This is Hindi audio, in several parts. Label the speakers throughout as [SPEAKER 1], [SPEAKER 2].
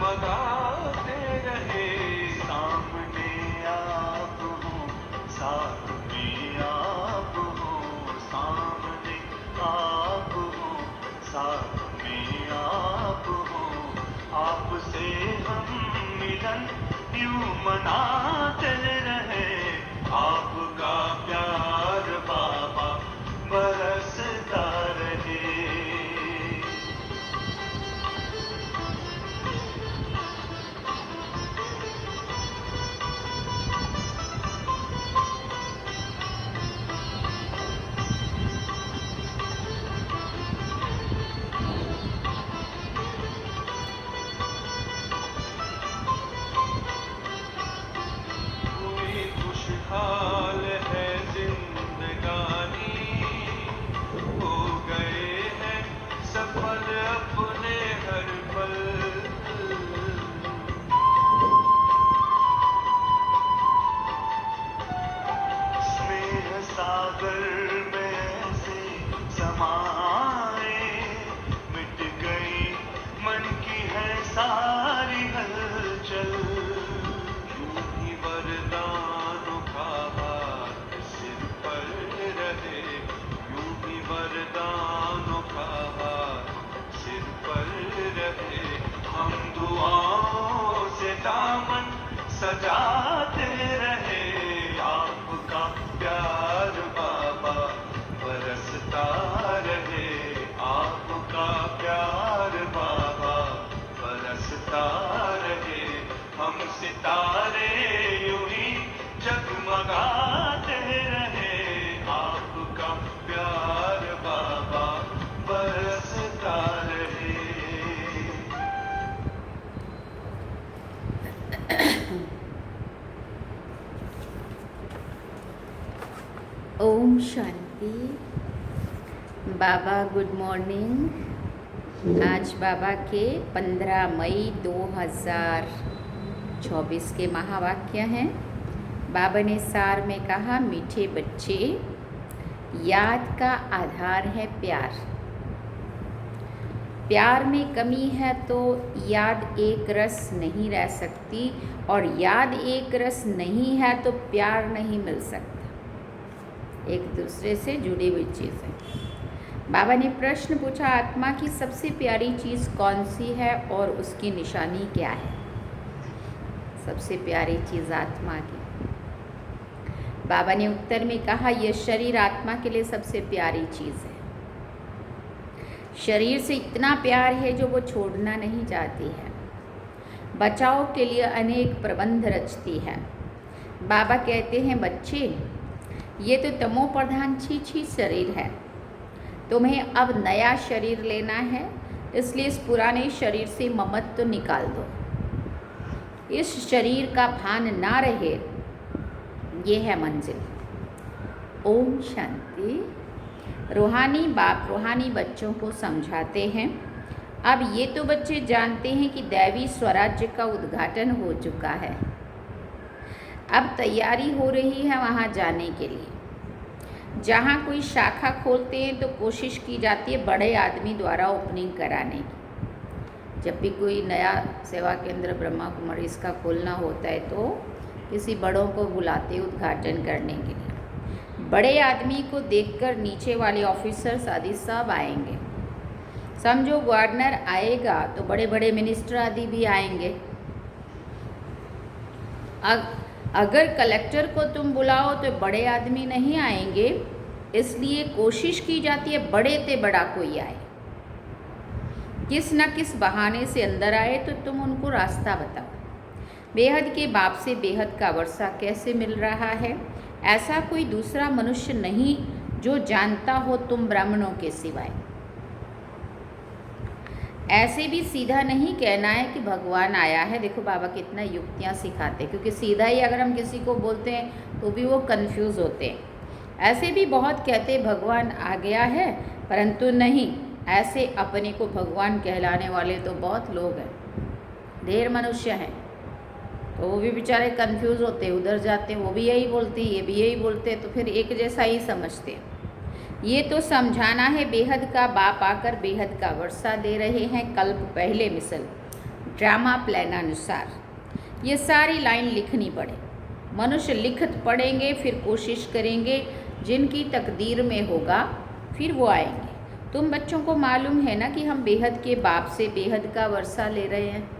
[SPEAKER 1] जगमगाते रहे। सामने आप हो, साथ में आप हो, सामने आप हो, साथ में आप हो। आपसे हम मिलन यूं मनाते रहे। आपका प्यार बाबा बरसता रहे। पूरी खुशहाल है जिंदगानी, हो गए हैं सफल अपने हर पल। स्नेह सागर में ऐसे समाए, मिट गई मन की है सारी हलचल। यूं ही वरदानों का हाथ सिर पर रहे, यूं ही वरदानों का हाथ सिर पर रहे। हम दुआओं से दामन सजाते रहे। आपका प्यार बाबा बरसता रहे। आपका प्यार बाबा बरसता रहे। हम सितारे यूं ही जगमगाते रहे। आपका प्यार बाबा बरसता रहे।
[SPEAKER 2] ओम शांति। बाबा गुड मॉर्निंग। आज बाबा के 15 मई 2024 के महावाक्य हैं। बाबा ने सार में कहा, मीठे बच्चे, याद का आधार है प्यार। प्यार में कमी है तो याद एक रस नहीं रह सकती, और याद एक रस नहीं है तो प्यार नहीं मिल सकता। एक दूसरे से जुड़ी हुई चीज़ है। बाबा ने प्रश्न पूछा, आत्मा की सबसे प्यारी चीज़ कौन सी है और उसकी निशानी क्या है? सबसे प्यारी चीज़ आत्मा की। बाबा ने उत्तर में कहा, यह शरीर आत्मा के लिए सबसे प्यारी चीज़ है। शरीर से इतना प्यार है जो वो छोड़ना नहीं चाहती है। बचाव के लिए अनेक प्रबंध रचती है। बाबा कहते हैं, बच्चे, ये तो तमो प्रधान छी शरीर है। तुम्हें अब नया शरीर लेना है, इसलिए इस पुराने शरीर से ममत्व निकाल दो। इस शरीर का भान ना रहे, ये है मंजिल। ओम शांति। रूहानी बाप रूहानी बच्चों को समझाते हैं, अब ये तो बच्चे जानते हैं कि दैवी स्वराज्य का उद्घाटन हो चुका है। अब तैयारी हो रही है वहाँ जाने के लिए। जहाँ कोई शाखा खोलते हैं तो कोशिश की जाती है बड़े आदमी द्वारा ओपनिंग कराने की। जब भी कोई नया सेवा केंद्र ब्रह्मा कुमारी इसका खोलना होता है तो किसी बड़ों को बुलाते उद्घाटन करने के लिए। बड़े आदमी को देखकर नीचे वाले ऑफिसर्स आदि सब आएंगे। समझो गवर्नर आएगा तो बड़े बड़े मिनिस्टर आदि भी आएंगे। अगर कलेक्टर को तुम बुलाओ तो बड़े आदमी नहीं आएंगे, इसलिए कोशिश की जाती है बड़े से बड़ा कोई आए। किस न किस बहाने से अंदर आए तो तुम उनको रास्ता बताओ। बेहद के बाप से बेहद का वर्षा कैसे मिल रहा है, ऐसा कोई दूसरा मनुष्य नहीं जो जानता हो तुम ब्राह्मणों के सिवाय। ऐसे भी सीधा नहीं कहना है कि भगवान आया है। देखो बाबा कितना युक्तियाँ सिखाते हैं, क्योंकि सीधा ही अगर हम किसी को बोलते हैं तो भी वो कंफ्यूज होते हैं। ऐसे भी बहुत कहते हैं भगवान आ गया है, परंतु नहीं, ऐसे अपने को भगवान कहलाने वाले तो बहुत लोग हैं, ढेर मनुष्य हैं। तो वो भी बेचारे कंफ्यूज होते, उधर जाते वो भी यही बोलते, ये भी यही बोलते, तो फिर एक जैसा ही समझते हैं। ये तो समझाना है बेहद का बाप आकर बेहद का वर्षा दे रहे हैं। कल्प पहले मिसल ड्रामा प्लान अनुसार ये सारी लाइन लिखनी पड़े। मनुष्य लिखत पढ़ेंगे, फिर कोशिश करेंगे, जिनकी तकदीर में होगा फिर वो आएंगे। तुम बच्चों को मालूम है ना कि हम बेहद के बाप से बेहद का वर्षा ले रहे हैं।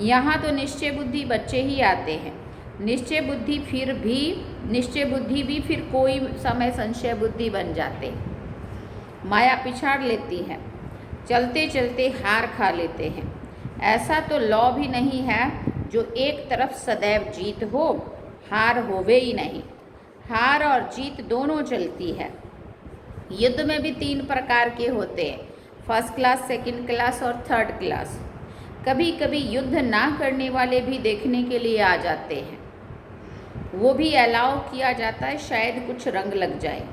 [SPEAKER 2] यहाँ तो निश्चय बुद्धि बच्चे ही आते हैं। निश्चय बुद्धि भी फिर कोई समय संशय बुद्धि बन जाते हैं। माया पिछाड़ लेती है, चलते चलते हार खा लेते हैं। ऐसा तो लॉ भी नहीं है जो एक तरफ सदैव जीत हो, हार होवे ही नहीं। हार और जीत दोनों चलती है। युद्ध में भी 3 प्रकार के होते हैं, फर्स्ट क्लास, सेकंड क्लास और थर्ड क्लास। कभी कभी युद्ध ना करने वाले भी देखने के लिए आ जाते हैं, वो भी अलाउ किया जाता है, शायद कुछ रंग लग जाए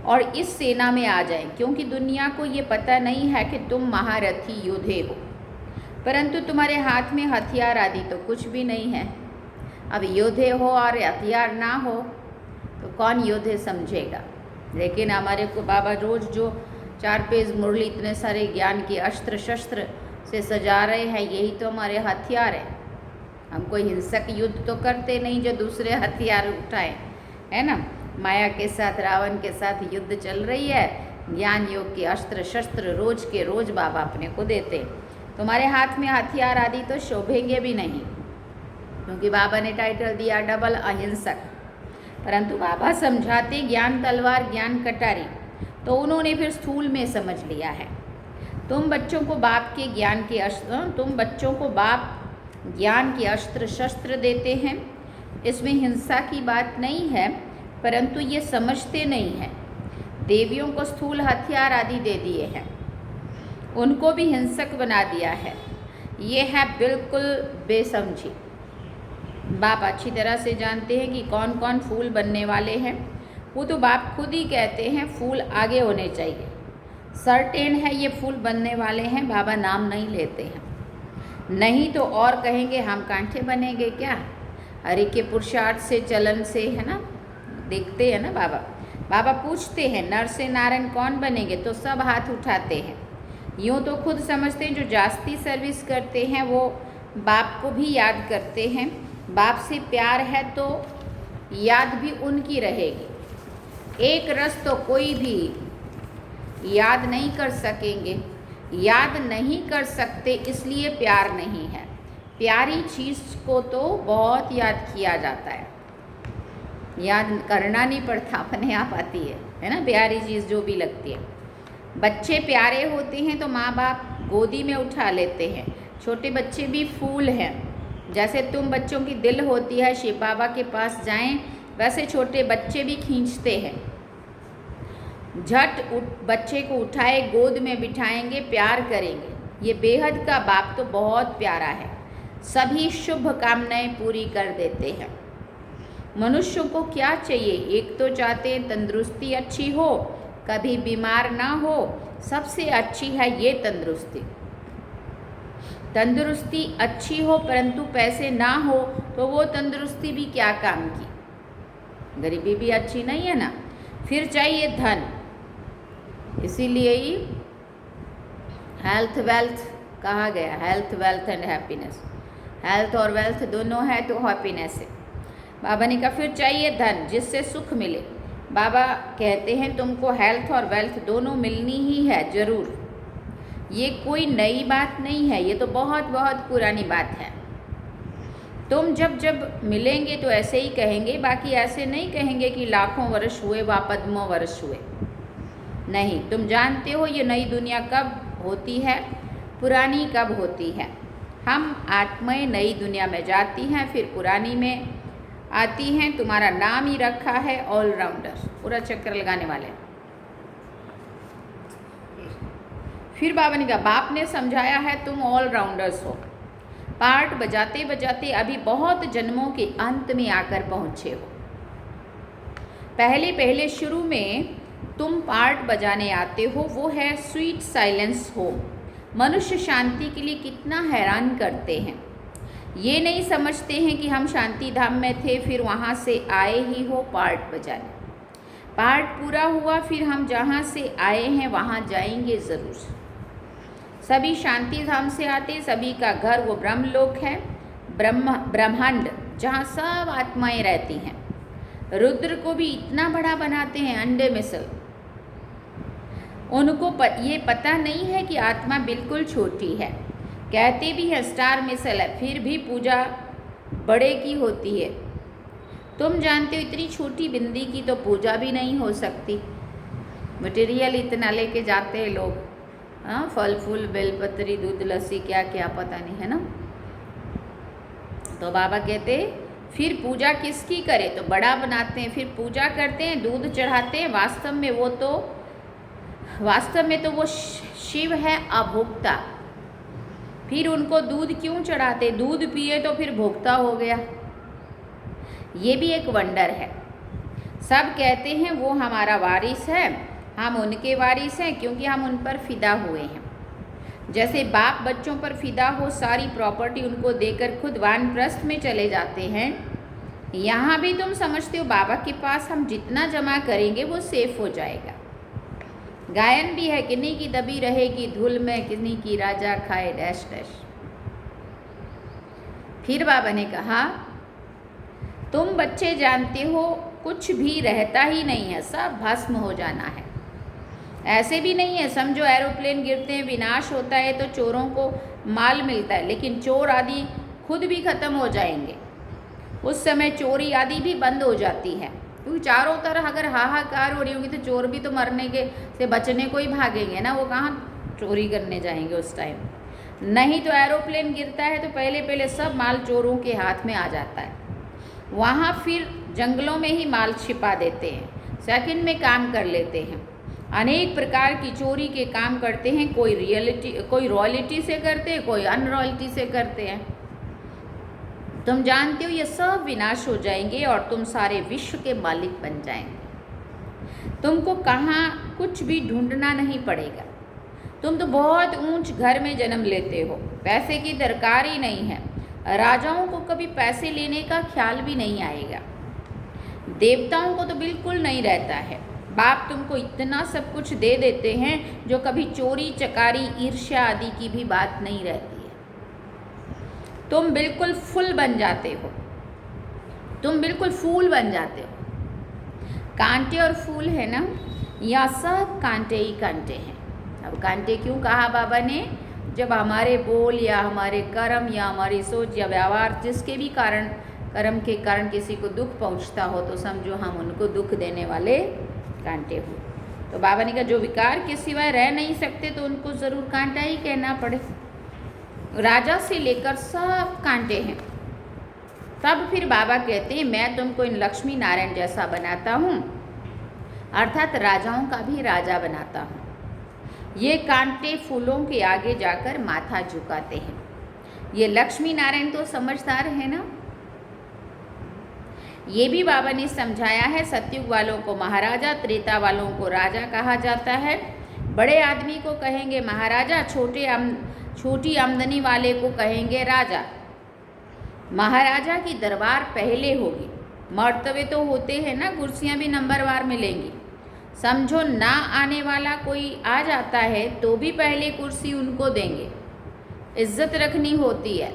[SPEAKER 2] और इस सेना में आ जाए, क्योंकि दुनिया को ये पता नहीं है कि तुम महारथी योद्धे हो, परंतु तुम्हारे हाथ में हथियार आदि तो कुछ भी नहीं है। अब योद्धे हो और हथियार ना हो तो कौन योद्धे समझेगा। लेकिन हमारे को बाबा रोज़ जो 4 पेज मुरली इतने सारे ज्ञान के अस्त्र शस्त्र से सजा रहे हैं, यही तो हमारे हथियार है। हम कोई हिंसक युद्ध तो करते नहीं जो दूसरे हथियार उठाएं, है ना। माया के साथ, रावण के साथ युद्ध चल रही है। ज्ञान योग के अस्त्र शस्त्र रोज के रोज बाबा अपने को देते। तुम्हारे हाथ में हथियार आदि तो शोभेंगे भी नहीं, क्योंकि बाबा ने टाइटल दिया डबल अहिंसक। परंतु बाबा समझाते ज्ञान तलवार, ज्ञान कटारी, तो उन्होंने फिर स्थूल में समझ लिया है। तुम बच्चों को बाप ज्ञान के अस्त्र शस्त्र देते हैं, इसमें हिंसा की बात नहीं है, परंतु ये समझते नहीं हैं। देवियों को स्थूल हथियार आदि दे दिए हैं, उनको भी हिंसक बना दिया है। ये है बिल्कुल बेसमझी। बाप अच्छी तरह से जानते हैं कि कौन कौन फूल बनने वाले हैं। वो तो बाप खुद ही कहते हैं फूल आगे होने चाहिए, सर्टेन है ये फूल बनने वाले हैं। बाबा नाम नहीं लेते हैं, नहीं तो और कहेंगे हम कांठे बनेंगे क्या। हरि के पुरुषार्थ से, चलन से, है ना, देखते हैं ना बाबा। बाबा पूछते हैं नर से नारायण कौन बनेंगे, तो सब हाथ उठाते हैं। यूँ तो खुद समझते हैं जो जास्ती सर्विस करते हैं वो बाप को भी याद करते हैं। बाप से प्यार है तो याद भी उनकी रहेगी। एक रस तो कोई भी याद नहीं कर सकेंगे, याद नहीं कर सकते इसलिए प्यार नहीं है। प्यारी चीज़ को तो बहुत याद किया जाता है, याद करना नहीं पड़ता, अपने आप आती है ना प्यारी चीज़ जो भी लगती है। बच्चे प्यारे होते हैं तो माँ बाप गोदी में उठा लेते हैं। छोटे बच्चे भी फूल हैं, जैसे तुम बच्चों की दिल होती है शिव बाबा के पास जाएं, वैसे छोटे बच्चे भी खींचते हैं। झट बच्चे को उठाए, गोद में बिठाएंगे, प्यार करेंगे। ये बेहद का बाप तो बहुत प्यारा है, सभी शुभ कामनाएं पूरी कर देते हैं। मनुष्यों को क्या चाहिए, एक तो चाहते हैं तंदुरुस्ती अच्छी हो, कभी बीमार ना हो। सबसे अच्छी है ये तंदुरुस्ती। तंदुरुस्ती अच्छी हो परंतु पैसे ना हो तो वो तंदुरुस्ती भी क्या काम की, गरीबी भी अच्छी नहीं है ना। फिर चाहिए धन, इसीलिए ही हेल्थ वेल्थ कहा गया, health wealth and happiness. Health और वेल्थ दोनों है तो हैप्पीनेस है। बाबा ने कहा फिर चाहिए धन जिससे सुख मिले। बाबा कहते हैं तुमको हेल्थ और वेल्थ दोनों मिलनी ही है ज़रूर। ये कोई नई बात नहीं है, ये तो बहुत बहुत पुरानी बात है। तुम जब जब मिलेंगे तो ऐसे ही कहेंगे, बाकी ऐसे नहीं कहेंगे कि लाखों वर्ष हुए व पद्मों वर्ष हुए। नहीं, तुम जानते हो ये नई दुनिया कब होती है, पुरानी कब होती है। हम आत्माएं नई दुनिया में जाती हैं, फिर पुरानी में आती हैं। तुम्हारा नाम ही रखा है ऑलराउंडर, पूरा चक्कर लगाने वाले। फिर बाबा ने कहा बाप ने समझाया है तुम ऑलराउंडर्स हो। पार्ट बजाते बजाते अभी बहुत जन्मों के अंत में आकर पहुँचे हो। पहले पहले शुरू में तुम पार्ट बजाने आते हो, वो है स्वीट साइलेंस होम। मनुष्य शांति के लिए कितना हैरान करते हैं, ये नहीं समझते हैं कि हम शांति धाम में थे, फिर वहाँ से आए ही हो पार्ट बजाने। पार्ट पूरा हुआ, फिर हम जहाँ से आए हैं वहाँ जाएंगे ज़रूर। सभी शांति धाम से आते, सभी का घर वो ब्रह्मलोक है, ब्रह्मांड जहाँ सब आत्माएं रहती हैं। रुद्र को भी इतना बड़ा बनाते हैं, अंडे मिसल। उनको ये पता नहीं है कि आत्मा बिल्कुल छोटी है। कहते भी है स्टार मिसल है, फिर भी पूजा बड़े की होती है। तुम जानते हो इतनी छोटी बिंदी की तो पूजा भी नहीं हो सकती। मटेरियल इतना लेके जाते हैं लोग, हाँ, फल फूल बेलपत्री दूध लस्सी क्या क्या पता नहीं, है ना। तो बाबा कहते फिर पूजा किसकी करे, तो बड़ा बनाते हैं, फिर पूजा करते हैं, दूध चढ़ाते हैं। वास्तव में तो वो शिव है अभोक्ता। फिर उनको दूध क्यों चढ़ाते, दूध पिए तो फिर भोक्ता हो गया। ये भी एक वंडर है। सब कहते हैं वो हमारा वारिस है, हम उनके वारिस हैं क्योंकि हम उन पर फिदा हुए हैं। जैसे बाप बच्चों पर फिदा हो, सारी प्रॉपर्टी उनको देकर खुद वानप्रस्थ में चले जाते हैं। यहाँ भी तुम समझते हो बाबा के पास हम जितना जमा करेंगे वो सेफ हो जाएगा। गायन भी है, किन्हीं की दबी रहेगी धूल में, किन्हीं की राजा खाए डैश डैश। फिर बाबा ने कहा तुम बच्चे जानते हो कुछ भी रहता ही नहीं है, सब भस्म हो जाना है। ऐसे भी नहीं है, समझो एरोप्लेन गिरते हैं, विनाश होता है तो चोरों को माल मिलता है, लेकिन चोर आदि खुद भी खत्म हो जाएंगे। उस समय चोरी आदि भी बंद हो जाती है, क्योंकि चारों तरफ अगर हाहाकार हो रही होगी तो चोर भी तो मरने के से बचने को ही भागेंगे ना, वो कहाँ चोरी करने जाएंगे उस टाइम। नहीं तो एरोप्लेन गिरता है तो पहले सब माल चोरों के हाथ में आ जाता है। वहाँ फिर जंगलों में ही माल छिपा देते हैं, सेकंड में काम कर लेते हैं। अनेक प्रकार की चोरी के काम करते हैं, कोई रॉयल्टी से करते हैं, कोई अनरॉयल्टी से करते हैं। तुम जानते हो ये सब विनाश हो जाएंगे और तुम सारे विश्व के मालिक बन जाएंगे। तुमको कहाँ कुछ भी ढूंढना नहीं पड़ेगा। तुम तो बहुत ऊंच घर में जन्म लेते हो, पैसे की दरकार ही नहीं है। राजाओं को कभी पैसे लेने का ख्याल भी नहीं आएगा, देवताओं को तो बिल्कुल नहीं रहता है। बाप तुमको इतना सब कुछ दे देते हैं जो कभी चोरी चकारी ईर्ष्या आदि की भी बात नहीं रहती है। तुम बिल्कुल फुल बन जाते हो, तुम बिल्कुल फूल बन जाते हो। कांटे और फूल है ना, या सब कांटे ही कांटे हैं। अब कांटे क्यों कहा बाबा ने, जब हमारे बोल या हमारे कर्म या हमारी सोच या व्यवहार जिसके भी कर्म के कारण किसी को दुख पहुंचता हो तो समझो हम उनको दुख देने वाले कांटे हो। तो बाबा ने कहा जो विकार के सिवाय रह नहीं सकते तो उनको ज़रूर कांटा ही कहना पड़े। राजा से लेकर सब कांटे हैं। तब फिर बाबा कहते हैं मैं तुमको इन लक्ष्मी नारायण जैसा बनाता हूँ, अर्थात राजाओं का भी राजा बनाता हूँ। ये कांटे फूलों के आगे जाकर माथा झुकाते हैं। ये लक्ष्मी नारायण तो समझदार है ना। ये भी बाबा ने समझाया है, सतयुग वालों को महाराजा, त्रेता वालों को राजा कहा जाता है। बड़े आदमी को कहेंगे महाराजा, छोटी आमदनी वाले को कहेंगे राजा। महाराजा की दरबार पहले होगी, मर्तबे तो होते हैं ना, कुर्सियां भी नंबरवार मिलेंगी। समझो ना आने वाला कोई आ जाता है तो भी पहले कुर्सी उनको देंगे, इज्जत रखनी होती है।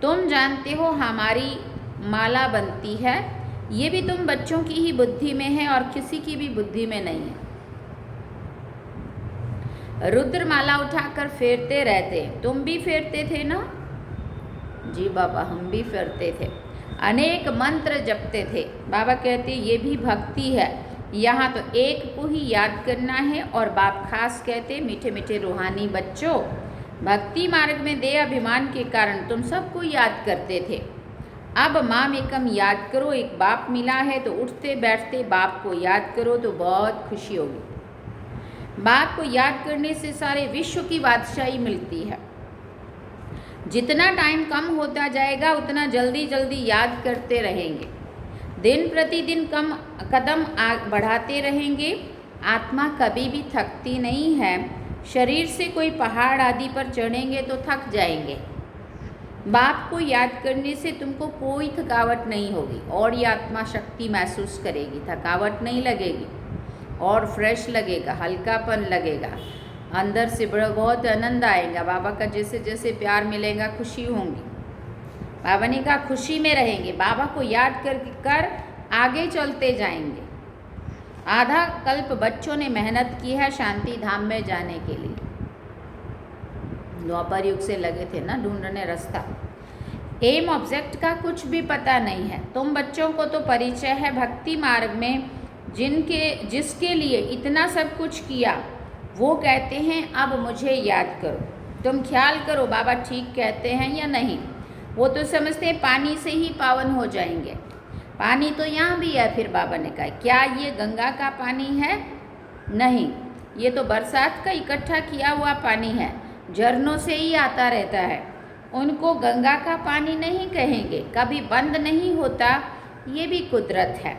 [SPEAKER 2] तुम जानते हो हमारी माला बनती है, ये भी तुम बच्चों की ही बुद्धि में है और किसी की भी बुद्धि में नहीं है। रुद्र माला उठाकर फेरते रहते, तुम भी फेरते थे ना? जी बाबा, हम भी फेरते थे, अनेक मंत्र जपते थे। बाबा कहते ये भी भक्ति है। यहाँ तो एक को ही याद करना है। और बाप खास कहते मीठे मीठे रूहानी बच्चों, भक्ति मार्ग में दे अभिमान के कारण तुम सबको याद करते थे। अब माम एकम याद करो, एक बाप मिला है तो उठते बैठते बाप को याद करो तो बहुत खुशी होगी। बाप को याद करने से सारे विश्व की बादशाही मिलती है। जितना टाइम कम होता जाएगा उतना जल्दी जल्दी याद करते रहेंगे, दिन प्रतिदिन कदम बढ़ाते रहेंगे। आत्मा कभी भी थकती नहीं है। शरीर से कोई पहाड़ आदि पर चढ़ेंगे तो थक जाएंगे। बाप को याद करने से तुमको कोई थकावट नहीं होगी और ये आत्मा शक्ति महसूस करेगी, थकावट नहीं लगेगी और फ्रेश लगेगा, हल्कापन लगेगा। अंदर से बड़ा बहुत आनंद आएगा, बाबा का जैसे जैसे प्यार मिलेगा खुशी होंगी। बाबा ने कहा खुशी में रहेंगे, बाबा को याद कर आगे चलते जाएंगे। आधा कल्प बच्चों ने मेहनत की है शांति धाम में जाने के लिए, द्वापर युग से लगे थे ना ढूंढने रास्ता। एम ऑब्जेक्ट का कुछ भी पता नहीं है। तुम बच्चों को तो परिचय है भक्ति मार्ग में जिसके लिए इतना सब कुछ किया, वो कहते हैं अब मुझे याद करो। तुम ख्याल करो बाबा ठीक कहते हैं या नहीं। वो तो समझते हैं पानी से ही पावन हो जाएंगे। पानी तो यहाँ भी है। फिर बाबा ने कहा क्या ये गंगा का पानी है? नहीं, ये तो बरसात का इकट्ठा किया हुआ पानी है, झरनों से ही आता रहता है। उनको गंगा का पानी नहीं कहेंगे, कभी बंद नहीं होता, ये भी कुदरत है।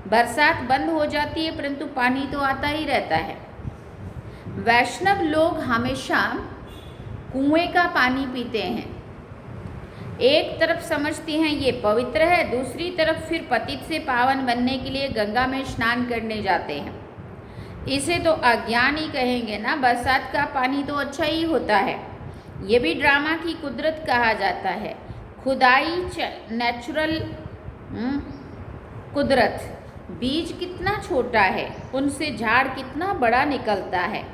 [SPEAKER 2] बरसात बंद हो जाती है परंतु पानी तो आता ही रहता है। वैष्णव लोग हमेशा कुएं का पानी पीते हैं। एक तरफ समझते हैं ये पवित्र है, दूसरी तरफ फिर पतित से पावन बनने के लिए गंगा में स्नान करने जाते हैं। इसे तो अज्ञान ही कहेंगे ना। बरसात का पानी तो अच्छा ही होता है। ये भी ड्रामा की कुदरत कहा जाता है। खुदाई नेचुरल कुदरत। बीज कितना छोटा है, उनसे झाड़ कितना बड़ा निकलता है।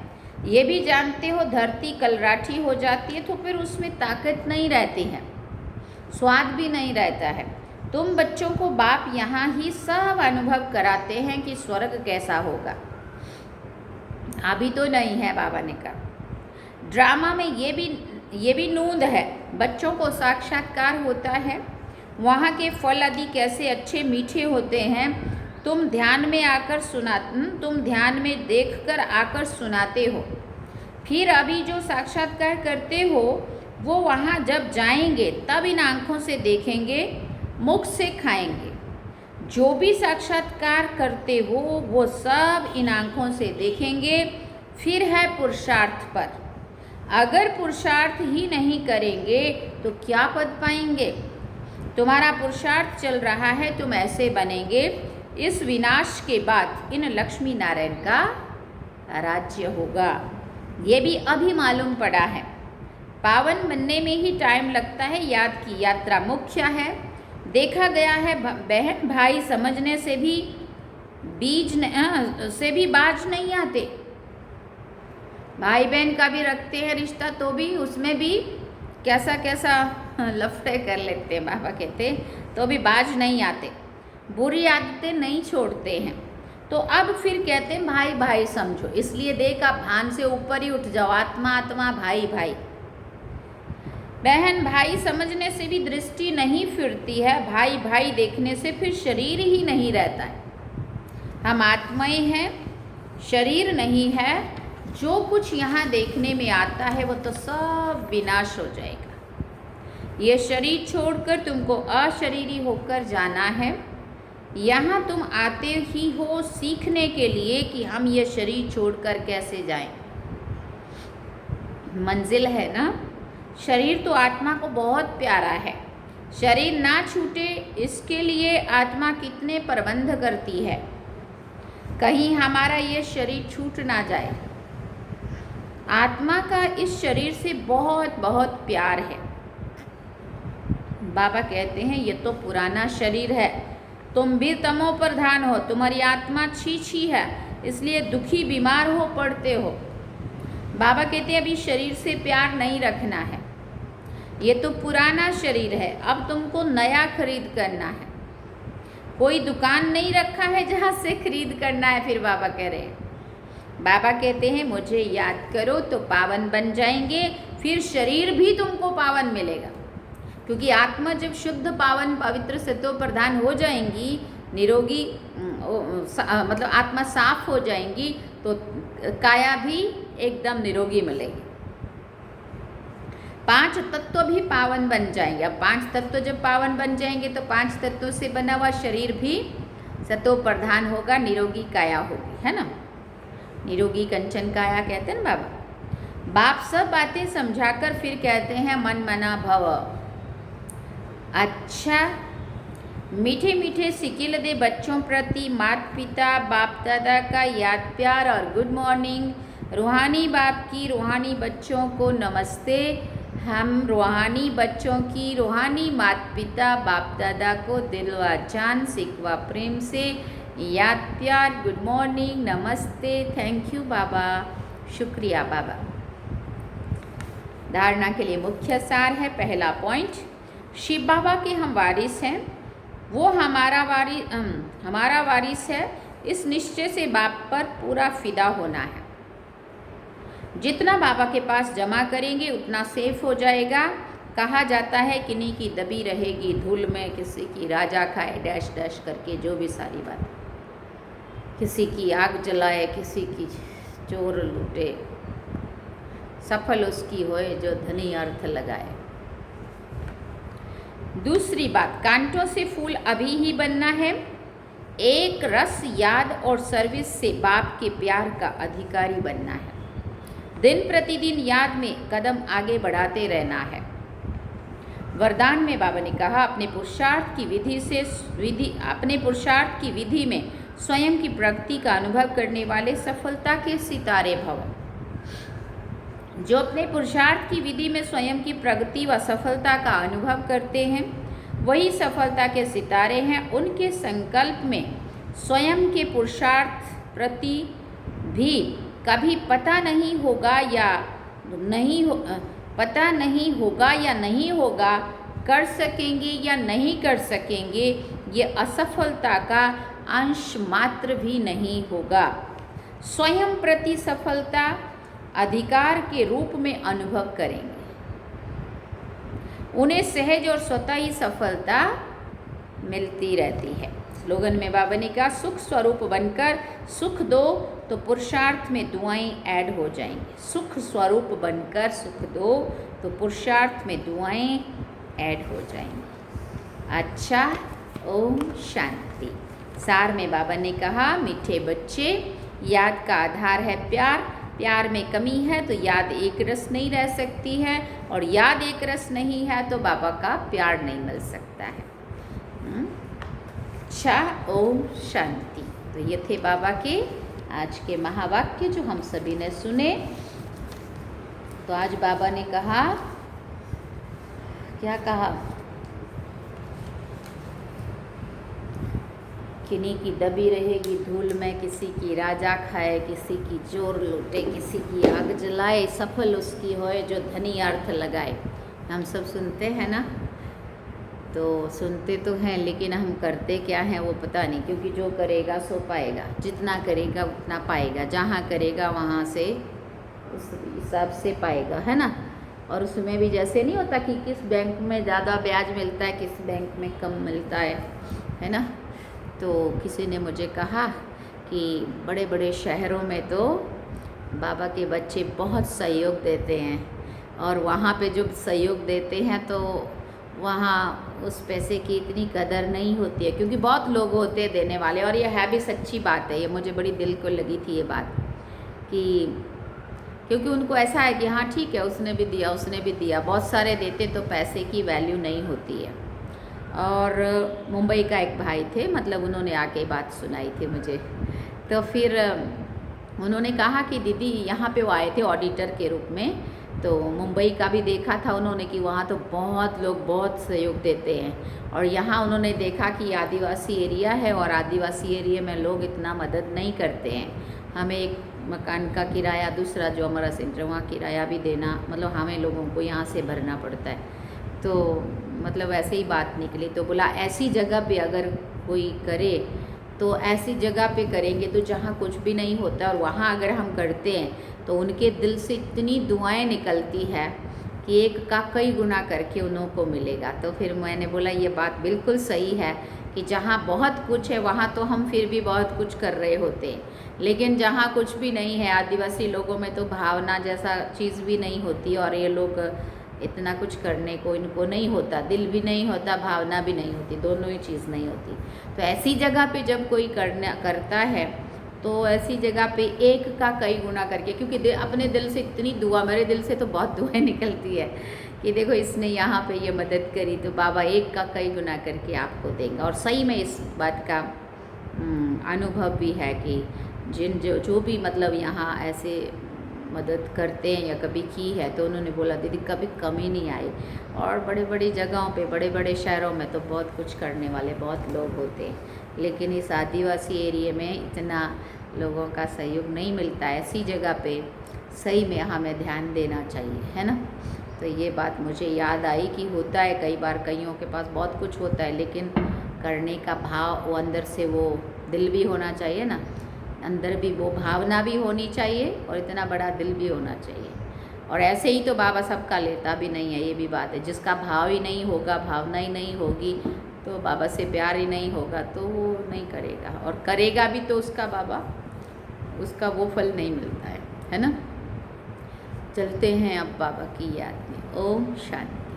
[SPEAKER 2] ये भी जानते हो धरती कलराठी हो जाती है तो फिर उसमें ताकत नहीं रहती है, स्वाद भी नहीं रहता है। तुम बच्चों को बाप यहाँ ही सब अनुभव कराते हैं कि स्वर्ग कैसा होगा, अभी तो नहीं है। बाबा ने कहा ड्रामा में ये भी नूंद है। बच्चों को साक्षात्कार होता है, वहाँ के फल आदि कैसे अच्छे मीठे होते हैं। तुम ध्यान में देखकर आकर सुनाते हो। फिर अभी जो साक्षात्कार करते हो वो वहाँ जब जाएंगे तब इन आँखों से देखेंगे, मुख से खाएंगे। जो भी साक्षात्कार करते हो वो सब इन आँखों से देखेंगे। फिर है पुरुषार्थ पर। अगर पुरुषार्थ ही नहीं करेंगे तो क्या पद पाएंगे? तुम्हारा पुरुषार्थ चल रहा है, तुम ऐसे बनेंगे। इस विनाश के बाद इन लक्ष्मी नारायण का राज्य होगा। ये भी अभी मालूम पड़ा है। पावन बनने में ही टाइम लगता है, याद की यात्रा मुख्य है। देखा गया है बहन भाई समझने से भी बाज नहीं आते। भाई बहन का भी रखते हैं रिश्ता तो भी उसमें भी कैसा लफड़े कर लेते हैं। बाबा कहते तो भी बाज नहीं आते, बुरी आदतें नहीं छोड़ते हैं। तो अब फिर कहते हैं भाई भाई समझो। इसलिए देख आप भान से ऊपर ही उठ जाओ, आत्मा आत्मा भाई भाई। बहन भाई समझने से भी दृष्टि नहीं फिरती है, भाई भाई देखने से फिर शरीर ही नहीं रहता है। हम आत्माएं हैं, शरीर नहीं है। जो कुछ यहाँ देखने में आता है वो तो सब विनाश हो जाएगा। ये शरीर छोड़कर तुमको अशरीरी होकर जाना है। यहाँ तुम आते ही हो सीखने के लिए कि हम ये शरीर छोड़कर कैसे जाएं। मंजिल है ना। शरीर तो आत्मा को बहुत प्यारा है, शरीर ना छूटे इसके लिए आत्मा कितने प्रबंध करती है। कहीं हमारा ये शरीर छूट ना जाए। आत्मा का इस शरीर से बहुत बहुत प्यार है। बाबा कहते हैं ये तो पुराना शरीर है, तुम भी तमो प्रधान हो, तुम्हारी आत्मा छी है, इसलिए दुखी बीमार हो पड़ते हो। बाबा कहते हैं अभी शरीर से प्यार नहीं रखना है, ये तो पुराना शरीर है, अब तुमको नया खरीद करना है। कोई दुकान नहीं रखा है जहाँ से खरीद करना है। फिर बाबा कह रहे हैं, बाबा कहते हैं मुझे याद करो तो पावन बन जाएंगे, फिर शरीर भी तुमको पावन मिलेगा। क्योंकि आत्मा जब शुद्ध पावन पवित्र सत्व प्रधान हो जाएंगी, निरोगी मतलब आत्मा साफ हो जाएंगी तो काया भी एकदम निरोगी मिलेगी। 5 तत्व भी पावन बन जाएंगे। अब 5 तत्व जब पावन बन जाएंगे तो 5 तत्वों से बना हुआ शरीर भी सत्व प्रधान होगा, निरोगी काया होगी, है ना। निरोगी कंचन काया कहते हैं ना बाबा। बाप सब बातें समझाकर फिर कहते हैं मन मना भव। अच्छा, मीठे मीठे सिकिल दे बच्चों प्रति माता पिता बाप दादा का याद प्यार और गुड मॉर्निंग। रूहानी बाप की रूहानी बच्चों को नमस्ते। हम रूहानी बच्चों की रूहानी माता पिता बाप दादा को दिल व जान सिकवा प्रेम से याद प्यार गुड मॉर्निंग नमस्ते थैंक यू बाबा शुक्रिया बाबा। धारणा के लिए मुख्य सार है। पहला पॉइंट, शिव बाबा के हम वारिस हैं, वो हमारा वारिस है। इस निश्चय से बाप पर पूरा फिदा होना है। जितना बाबा के पास जमा करेंगे उतना सेफ हो जाएगा। कहा जाता है किन्हीं की दबी रहेगी धूल में, किसी की राजा खाए डैश डैश करके, जो भी सारी बात, किसी की आग जलाए, किसी की चोर लूटे, सफल उसकी होए जो धनी अर्थ लगाए। दूसरी बात, कांटों से फूल अभी ही बनना है। एक रस याद और सर्विस से बाप के प्यार का अधिकारी बनना है। दिन प्रतिदिन याद में कदम आगे बढ़ाते रहना है। वरदान में बाबा ने कहा, अपने पुरुषार्थ की विधि में स्वयं की प्रगति का अनुभव करने वाले सफलता के सितारे भव। जो अपने पुरुषार्थ की विधि में स्वयं की प्रगति व सफलता का अनुभव करते हैं वही सफलता के सितारे हैं। उनके संकल्प में स्वयं के पुरुषार्थ प्रति भी कभी पता नहीं होगा या नहीं होगा, कर सकेंगे या नहीं कर सकेंगे, ये असफलता का अंश मात्र भी नहीं होगा। स्वयं प्रति सफलता अधिकार के रूप में अनुभव करेंगे। उन्हें सहज और स्वतः ही सफलता मिलती रहती है। स्लोगन में बाबा ने कहा, सुख स्वरूप बनकर सुख दो तो पुरुषार्थ में दुआएं ऐड हो जाएंगी। सुख स्वरूप बनकर सुख दो तो पुरुषार्थ में दुआएं ऐड हो जाएंगी। अच्छा, ओम शांति। सार में बाबा ने कहा, मीठे बच्चे, याद का आधार है प्यार। प्यार में कमी है तो याद एक रस नहीं रह सकती है, और याद एक रस नहीं है तो बाबा का प्यार नहीं मिल सकता है। अच्छा, ओम शांति। तो ये थे बाबा के आज के महावाक्य जो हम सभी ने सुने। तो आज बाबा ने कहा, क्या कहा, किन्हीं की दबी रहेगी धूल में, किसी की राजा खाए, किसी की चोर लूटे, किसी की आग जलाए, सफल उसकी होए जो धनी अर्थ लगाए। हम सब सुनते हैं ना, तो सुनते तो हैं लेकिन हम करते क्या हैं वो पता नहीं, क्योंकि जो करेगा सो पाएगा, जितना करेगा उतना पाएगा, जहाँ करेगा वहाँ से उस हिसाब से पाएगा, है ना। और उसमें भी जैसे नहीं होता कि किस बैंक में ज़्यादा ब्याज मिलता है, किस बैंक में कम मिलता है ना। तो किसी ने मुझे कहा कि बड़े बड़े शहरों में तो बाबा के बच्चे बहुत सहयोग देते हैं, और वहाँ पे जब सहयोग देते हैं तो वहाँ उस पैसे की इतनी कदर नहीं होती है, क्योंकि बहुत लोग होते हैं देने वाले। और ये है भी सच्ची बात है, ये मुझे बड़ी दिल को लगी थी ये बात, कि क्योंकि उनको ऐसा है कि हाँ ठीक है, उसने भी दिया, बहुत सारे देते तो पैसे की वैल्यू नहीं होती है। और मुंबई का एक भाई थे, मतलब उन्होंने आके बात सुनाई थी मुझे। तो फिर उन्होंने कहा कि दीदी यहाँ पे वो आए थे ऑडिटर के रूप में, तो मुंबई का भी देखा था उन्होंने कि वहाँ तो बहुत लोग बहुत सहयोग देते हैं, और यहाँ उन्होंने देखा कि आदिवासी एरिया है और आदिवासी एरिया में लोग इतना मदद नहीं करते हैं। हमें एक मकान का किराया, दूसरा जो हमारा सेंटर वहाँ किराया भी देना, मतलब हमें लोगों को यहाँ से भरना पड़ता है। तो मतलब ऐसे ही बात निकली। तो बोला ऐसी जगह पे अगर कोई करे तो ऐसी जगह पे करेंगे तो जहाँ कुछ भी नहीं होता, और वहाँ अगर हम करते हैं तो उनके दिल से इतनी दुआएं निकलती है कि एक का कई गुना करके उन्हों को मिलेगा। तो फिर मैंने बोला ये बात बिल्कुल सही है कि जहाँ बहुत कुछ है वहाँ तो हम फिर भी बहुत कुछ कर रहे होते हैं, लेकिन जहाँ कुछ भी नहीं है, आदिवासी लोगों में तो भावना जैसा चीज़ भी नहीं होती, और ये लोग इतना कुछ करने को इनको नहीं होता, दिल भी नहीं होता, भावना भी नहीं होती, दोनों ही चीज़ नहीं होती। तो ऐसी जगह पे जब कोई करता है तो ऐसी जगह पे एक का कई गुना करके, क्योंकि अपने दिल से इतनी दुआ, मेरे दिल से तो बहुत दुआएं निकलती है कि देखो इसने यहाँ पे ये मदद करी तो बाबा एक का कई गुना करके आपको देंगे। और सही में इस बात का अनुभव भी है कि जो भी मतलब यहाँ ऐसे मदद करते हैं या कभी की है, तो उन्होंने बोला दीदी कभी कमी नहीं आई। और बड़े बड़ी जगहों पे, बड़े बड़े शहरों में तो बहुत कुछ करने वाले बहुत लोग होते हैं, लेकिन इस आदिवासी एरिया में इतना लोगों का सहयोग नहीं मिलता है। ऐसी जगह पे सही में हमें ध्यान देना चाहिए, है ना। तो ये बात मुझे याद आई कि होता है कई बार, कईयों के पास बहुत कुछ होता है, लेकिन करने का भाव, वो अंदर से वो दिल भी होना चाहिए ना, अंदर भी वो भावना भी होनी चाहिए और इतना बड़ा दिल भी होना चाहिए। और ऐसे ही तो बाबा सबका लेता भी नहीं है, ये भी बात है। जिसका भाव ही नहीं होगा, भावना ही नहीं होगी, तो बाबा से प्यार ही नहीं होगा, तो वो नहीं करेगा, और करेगा भी तो उसका बाबा, उसका वो फल नहीं मिलता है ना। चलते हैं अब बाबा की याद में। ओम शांति।